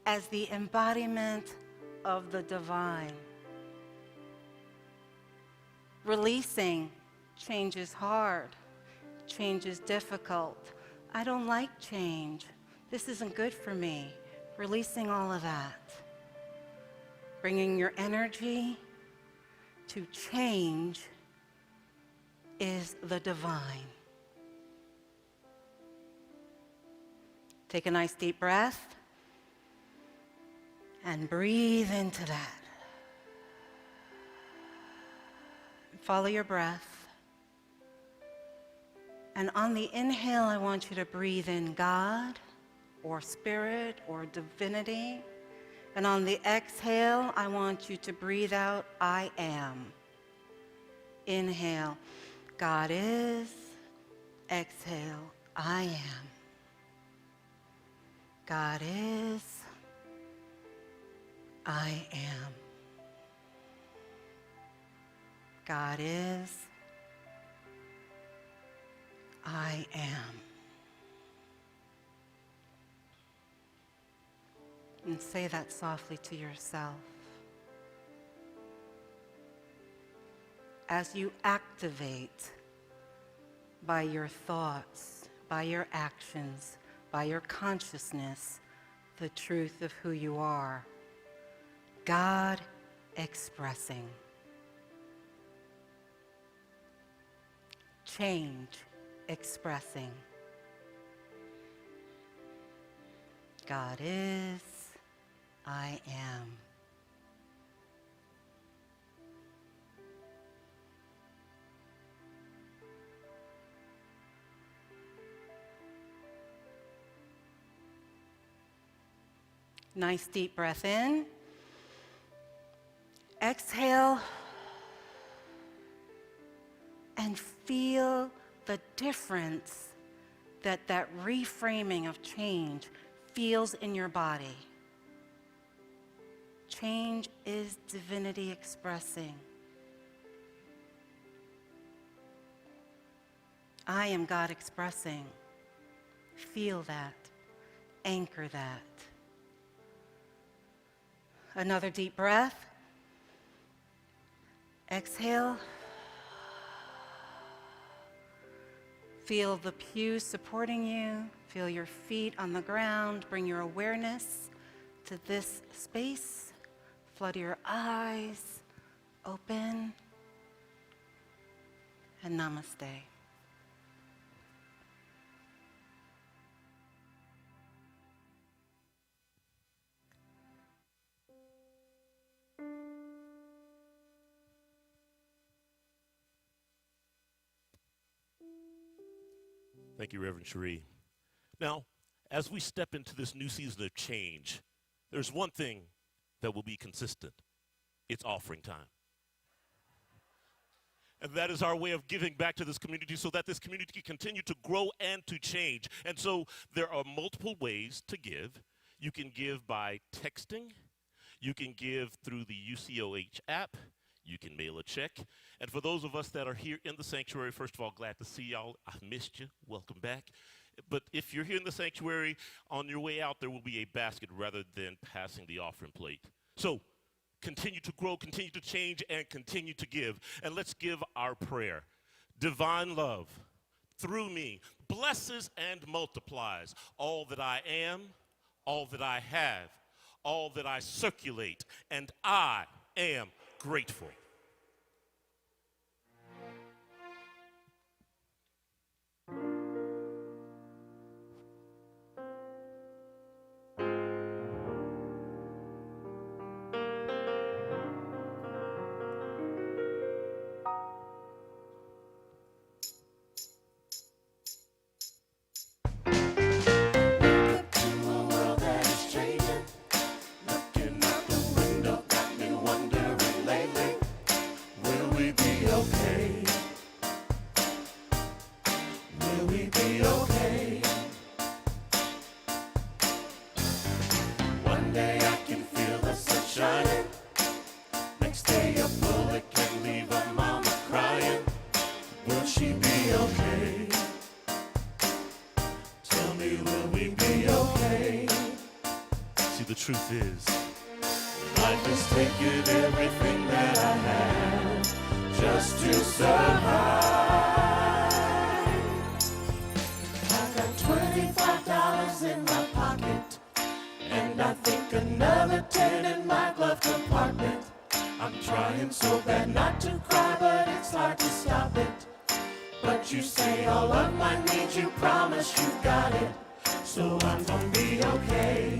Speaker 5: as the embodiment of the divine. Releasing change is hard. Change is difficult. I don't like change. This isn't good for me. Releasing all of that. Bringing your energy to change is the divine. Take a nice deep breath and breathe into that. Follow your breath. And on the inhale, I want you to breathe in God or spirit or divinity. And on the exhale, I want you to breathe out, I am. Inhale, God is. Exhale, I am. God is. I am. God is. I am. And say that softly to yourself. As you activate by your thoughts, by your actions, by your consciousness, the truth of who you are, God expressing. Change expressing. God is, I am. Nice deep breath in. Exhale. And feel the difference that reframing of change feels in your body. Change is divinity expressing. I am God expressing. Feel that. Anchor that. Another deep breath. Exhale. Feel the pews supporting you. Feel your feet on the ground. Bring your awareness to this space. Flood your eyes. Open. And namaste.
Speaker 7: Thank you, Reverend Sheree. Now, as we step into this new season of change, there's one thing that will be consistent. It's offering time. And that is our way of giving back to this community so that this community can continue to grow and to change. And so there are multiple ways to give. You can give by texting. You can give through the UCOH app. You can mail a check. And for those of us that are here in the sanctuary, first of all, glad to see y'all. I missed you. Welcome back. But if you're here in the sanctuary, on your way out, there will be a basket rather than passing the offering plate. So continue to grow, continue to change, and continue to give. And let's give our prayer. Divine love, through me, blesses and multiplies all that I am, all that I have, all that I circulate, and I am grateful. The truth is, life is taking everything that I have just to survive. I've got $25 in my pocket, and I think another 10 in my glove compartment. I'm trying so bad not to cry, but it's hard to stop it. But you say all of my needs, you promise you got it, so I'm gonna be okay.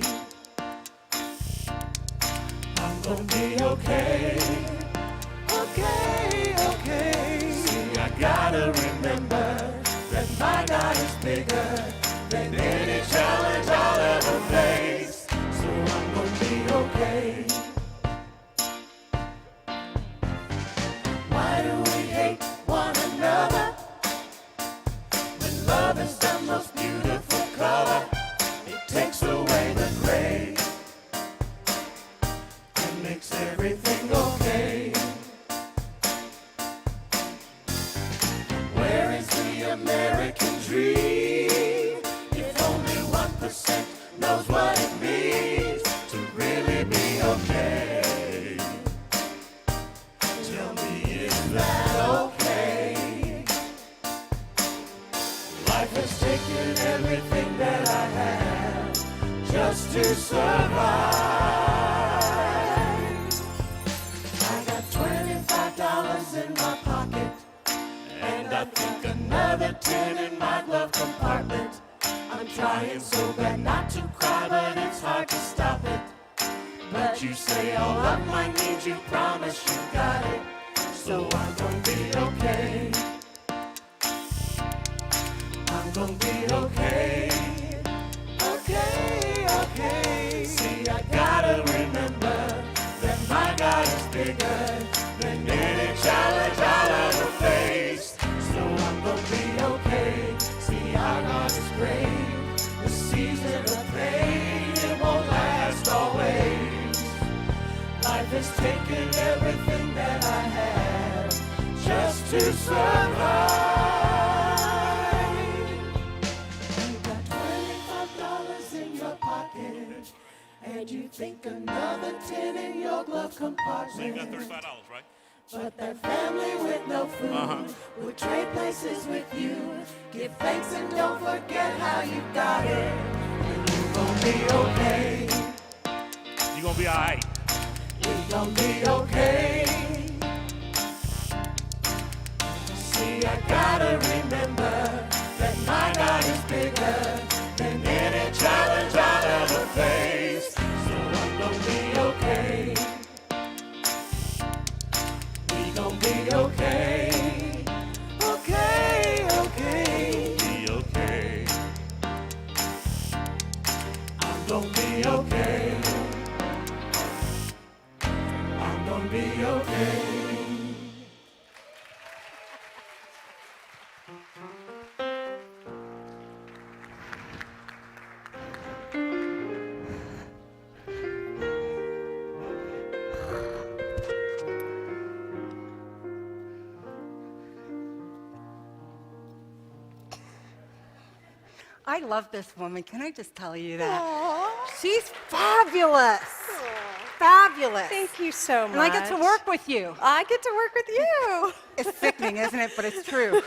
Speaker 7: I'm gonna be okay, okay. See, I gotta remember that my God is bigger than any challenge I'll ever face. So I'm gonna be okay. Why do we hate one another when love is the most beautiful color? It takes away the gray. Makes everything okay. Where is the American
Speaker 6: American dream. If only 1% knows what it means to really be okay. Tell me, is that okay? Life has taken everything that I have just to survive. I got $25 in my pocket, and I think another 10 in my glove compartment. I'm trying so bad not to cry, but it's hard to stop it. But you say all of my needs, you promise you got it. So I'm gonna be okay. I'm gonna be okay. Okay, okay. See, I gotta remember that my God is bigger than any challenge I'll ever face. So I'm gonna be okay. See, our God is great. The season of pain, it won't last always. Life has taken everything that I have just to survive. You got $25 in your pocket, and you think another 10 in your glove compartment.
Speaker 7: So you got $35, right?
Speaker 6: But that family with no food would trade places with you. Give thanks and don't forget how you got it. And you're gonna be okay.
Speaker 7: You're gonna be all right.
Speaker 6: You're gonna be okay. See, I gotta remember that my God is bigger than any challenge I'll ever face. So I'm gonna be okay. We gon' be okay. Okay, okay.
Speaker 7: Be okay.
Speaker 6: I'm gonna be okay. I'm gonna be okay.
Speaker 5: I love this woman. Can I just tell you that? She's fabulous. Fabulous.
Speaker 3: Thank you so much.
Speaker 5: And I get to work with you.
Speaker 3: I get to work with you.
Speaker 5: It's sickening, isn't it? But it's true.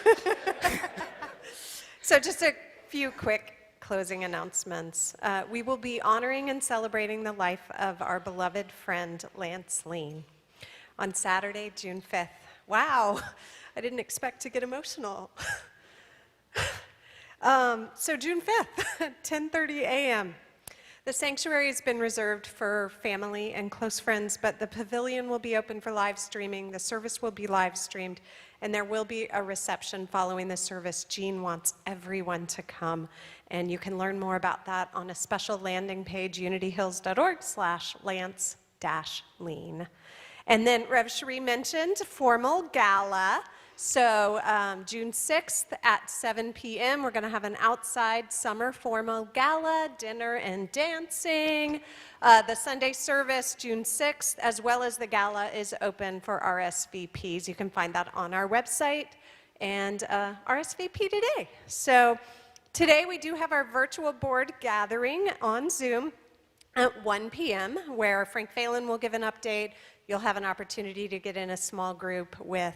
Speaker 3: So just a few quick closing announcements. We will be honoring and celebrating the life of our beloved friend, Lance Lean, on Saturday, June 5th. Wow, I didn't expect to get emotional. So June 5th, 10:30 a.m. The sanctuary has been reserved for family and close friends, but the pavilion will be open for live streaming. The service will be live streamed, and there will be a reception following the service. Jean wants everyone to come, and you can learn more about that on a special landing page, unityhills.org/Lance-Lean. And then Rev Sheree mentioned formal gala. So June 6th at 7 p.m., we're going to have an outside summer formal gala, dinner and dancing. The Sunday service, June 6th, as well as the gala, is open for RSVPs. You can find that on our website and RSVP today. So today we do have our virtual board gathering on Zoom at 1 p.m., where Frank Phelan will give an update. You'll have an opportunity to get in a small group with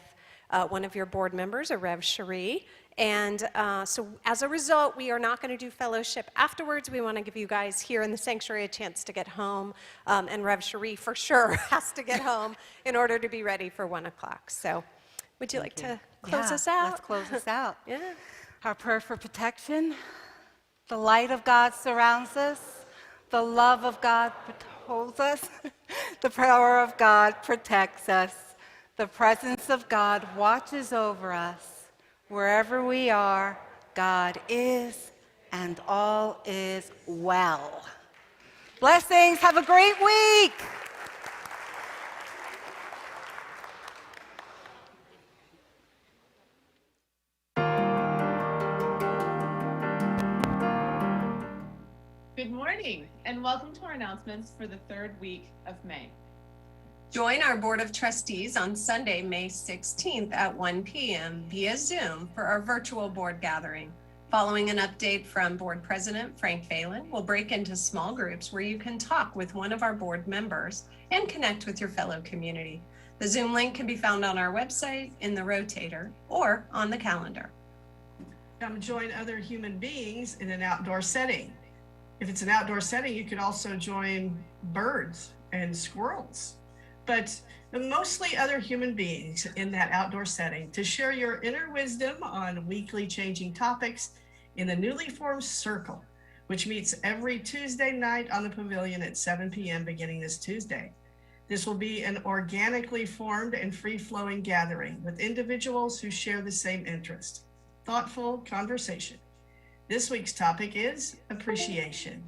Speaker 3: one of your board members, or Rev Sheree. And so as a result, we are not going to do fellowship afterwards. We want to give you guys here in the sanctuary a chance to get home. And Rev Sheree for sure has to get home in order to be ready for 1 o'clock. So would you like to close us out?
Speaker 5: Let's close us out.
Speaker 3: Yeah.
Speaker 5: Our prayer for protection. The light of God surrounds us. The love of God holds us. The power of God protects us. The presence of God watches over us. Wherever we are, God is, and all is well. Blessings. Have a great week.
Speaker 1: Good morning, and welcome to our announcements for the third week of May.
Speaker 3: Join our Board of Trustees on Sunday, May 16th at 1 p.m. via Zoom for our virtual board gathering. Following an update from Board President Frank Phelan, we'll break into small groups where you can talk with one of our board members and connect with your fellow community. The Zoom link can be found on our website, in the rotator, or on the calendar.
Speaker 4: Come join other human beings in an outdoor setting. If it's an outdoor setting, you could also join birds and squirrels, but mostly other human beings in that outdoor setting to share your inner wisdom on weekly changing topics in the newly formed Circle, which meets every Tuesday night on the pavilion at 7 p.m. beginning this Tuesday. This will be an organically formed and free-flowing gathering with individuals who share the same interest. Thoughtful conversation. This week's topic is appreciation.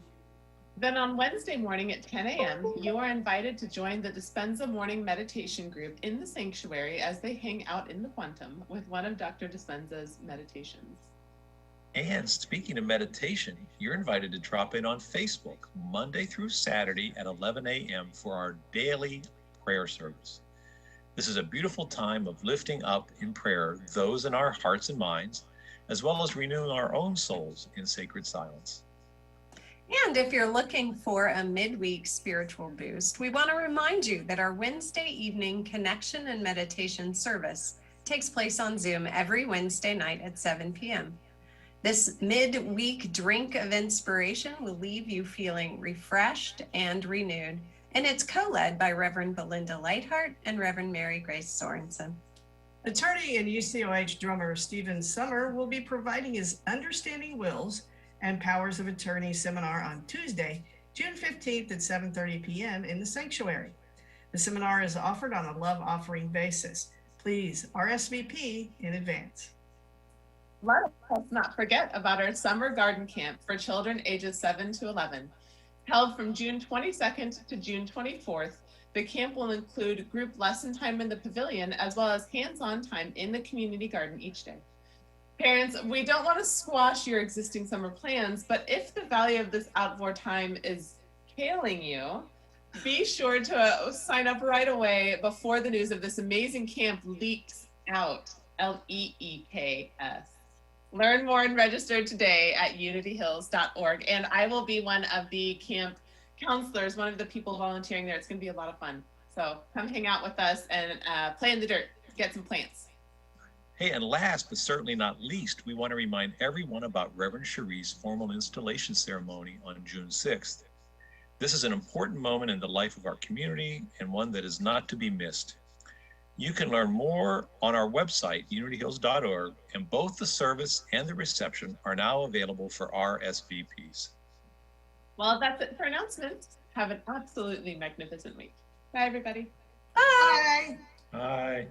Speaker 1: Then on Wednesday morning at 10 a.m., you are invited to join the Dispenza Morning Meditation Group in the sanctuary as they hang out in the quantum with one of Dr. Dispenza's meditations.
Speaker 2: And speaking of meditation, you're invited to drop in on Facebook Monday through Saturday at 11 a.m. for our daily prayer service. This is a beautiful time of lifting up in prayer those in our hearts and minds, as well as renewing our own souls in sacred silence.
Speaker 3: And if you're looking for a midweek spiritual boost, we want to remind you that our Wednesday evening connection and meditation service takes place on Zoom every Wednesday night at 7 p.m. This midweek drink of inspiration will leave you feeling refreshed and renewed, and it's co-led by Reverend Belinda Lightheart and Reverend Mary Grace Sorensen.
Speaker 4: Attorney and UCOH drummer Stephen Summer will be providing his Understanding Wills and Powers of Attorney seminar on Tuesday, June 15th at 7:30 p.m. in the sanctuary. The seminar is offered on a love offering basis. Please RSVP in advance.
Speaker 1: Let us not forget about our summer garden camp for children ages 7 to 11. Held from June 22nd to June 24th, the camp will include group lesson time in the pavilion as well as hands-on time in the community garden each day. Parents, we don't want to squash your existing summer plans, but if the value of this outdoor time is killing you, be sure to sign up right away before the news of this amazing camp leaks out, LEEKS. Learn more and register today at unityhills.org. And I will be one of the camp counselors, one of the people volunteering there. It's going to be a lot of fun. So come hang out with us and play in the dirt, get some plants.
Speaker 2: Hey, and last but certainly not least, we want to remind everyone about Reverend Sheree's formal installation ceremony on June 6th. This is an important moment in the life of our community and one that is not to be missed. You can learn more on our website, unityhills.org, and both the service and the reception are now available for RSVPs.
Speaker 1: Well, that's it for announcements. Have an absolutely magnificent week. Bye, everybody.
Speaker 4: Bye.
Speaker 2: Bye.